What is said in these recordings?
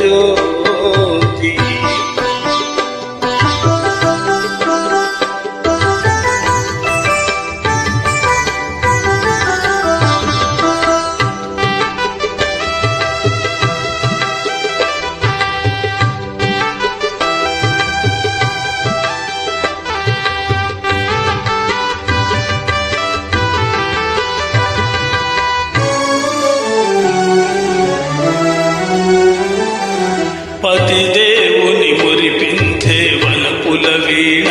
జ్యోతి. పతిదేవుని మురిపించే వలపుల వీణ,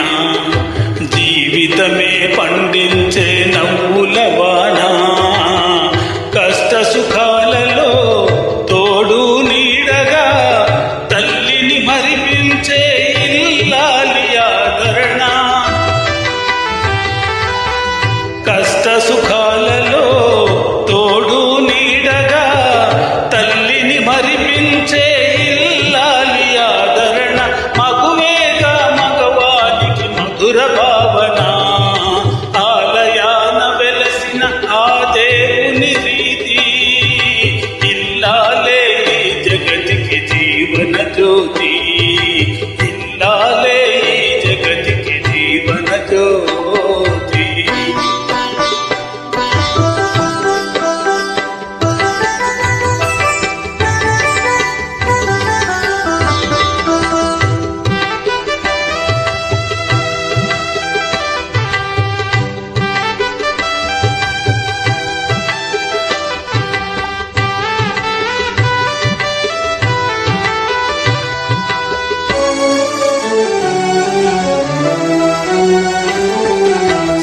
జీవితమే పండించే నవ్వుల వాన. కష్ట సుఖాలలో తోడు నీడగా తల్లిని మరిపించే ఇల్లాలి ఆదరణ. కష్ట సుఖాలలో తోడు నీడగా తల్లిని మరిపించే భావన. ఆలయాన వెలసిన ఆ దేవుని రీతి, ఇల్లాలే ఈ జగతికి జీవన జ్యోతి. ఇల్లాలే ఈ జగతికి జీవన జ్యోతి.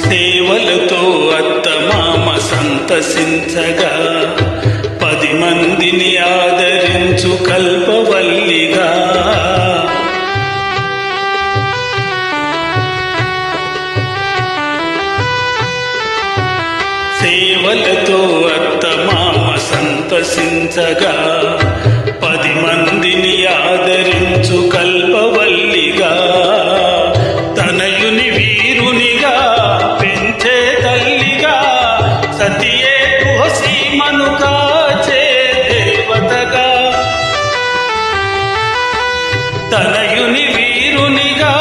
సేవలతో అత్తమామ సంతసించగా, 10 మందిని ఆదరించు కల్పవల్లిగా. సేవలతో అత్తమామ సంతసించగా, 10 మందిని ఆదరించు కల్పవల్లిగా. తనయుని వీరునిగా పెంచే తల్లిగా, సతియే తులసీమను కాచే దేవతగా. తనయుని వీరునిగా